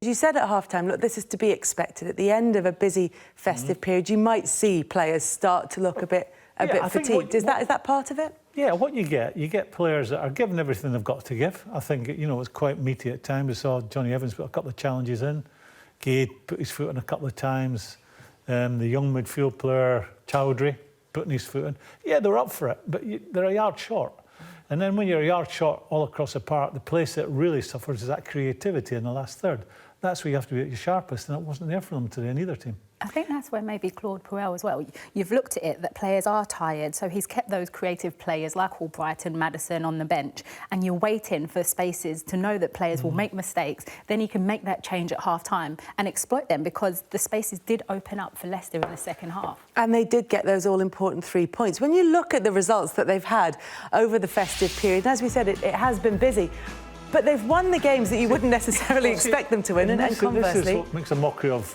You said at half-time, look, this is to be expected. At the end of a busy festive period, you might see players start to look a bit fatigued. Is that part of it? Yeah, what you get players that are giving everything they've got to give. I think, you know, it's quite meaty at times. We saw Johnny Evans put a couple of challenges in. Gade put his foot in a couple of times. The young midfield player, Chowdhury, putting his foot in. Yeah, they're up for it, but they're a yard short. And then when you're a yard short all across the park, the place that really suffers is that creativity in the last third. That's where you have to be at your sharpest, and it wasn't there for them today in either team. I think that's where maybe Claude Puel as well. You've looked at it that players are tired, so he's kept those creative players like Albrighton, Maddison on the bench, and you're waiting for spaces to know that players will make mistakes. Then he can make that change at half-time and exploit them, because the spaces did open up for Leicester in the second half. And they did get those all-important 3 points. When you look at the results that they've had over the festive period, and as we said, it has been busy, but they've won the games that you wouldn't necessarily expect them to win, and conversely... This is what makes a mockery of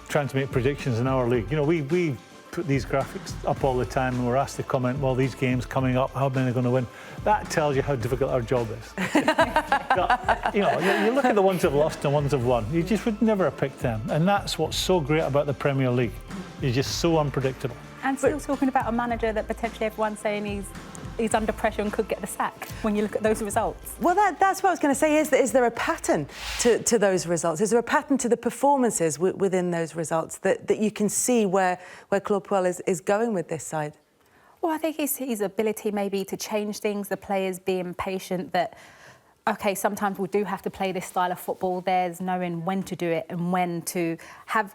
trying to make predictions in our league. You know, we put these graphics up all the time and we're asked to comment, well, these games coming up, how many are going to win? That tells you how difficult our job is. You know, you look at the ones who've lost and the ones who've won, you just would never have picked them. And that's what's so great about the Premier League. You're just so unpredictable. And still talking about a manager that potentially everyone's saying he's under pressure and could get the sack when you look at those results. Well, that's what I was going to say. Is there a pattern to those results? Is there a pattern to the performances within those results that you can see where Claude Puel is going with this side? Well, I think it's his ability maybe to change things, the players being patient, that, OK, sometimes we do have to play this style of football. There's knowing when to do it and when to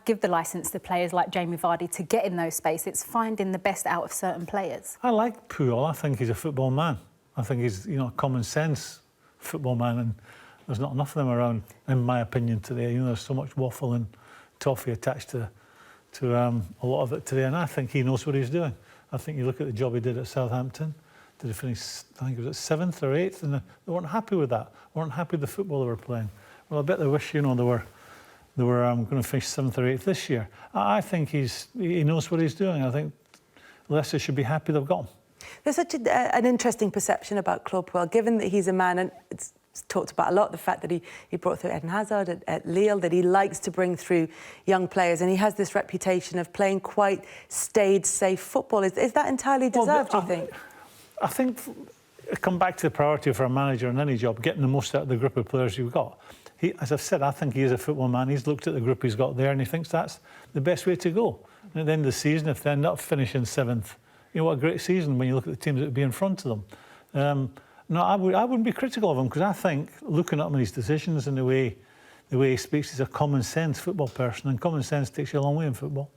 give the licence to players like Jamie Vardy to get in those spaces. It's finding the best out of certain players. I like Puel. I think he's a football man. I think he's, you know, a common sense football man, and there's not enough of them around, in my opinion, today. You know, there's so much waffle and toffee attached to a lot of it today, and I think he knows what he's doing. I think you look at the job he did at Southampton. Did he finish, I think it was at 7th or 8th, and they weren't happy with that. They weren't happy with the football they were playing. Well, I bet they wish, you know, they were going to finish 7th or 8th this year. I think he knows what he's doing. I think Leicester should be happy they've got him. There's such an interesting perception about Claude Puel, given that he's a man, and it's talked about a lot, the fact that he brought through Eden Hazard at Lille, that he likes to bring through young players, and he has this reputation of playing quite staid, safe football. Is that entirely deserved, do you think? I think, come back to the priority for a manager in any job, getting the most out of the group of players you've got. As I've said, I think he is a football man. He's looked at the group he's got there and he thinks that's the best way to go. And at the end of the season, if they end up finishing 7th, you know, what a great season when you look at the teams that would be in front of them. No, I wouldn't be critical of him, because I think, looking at him and his decisions and the way he speaks, he's a common sense football person, and common sense takes you a long way in football.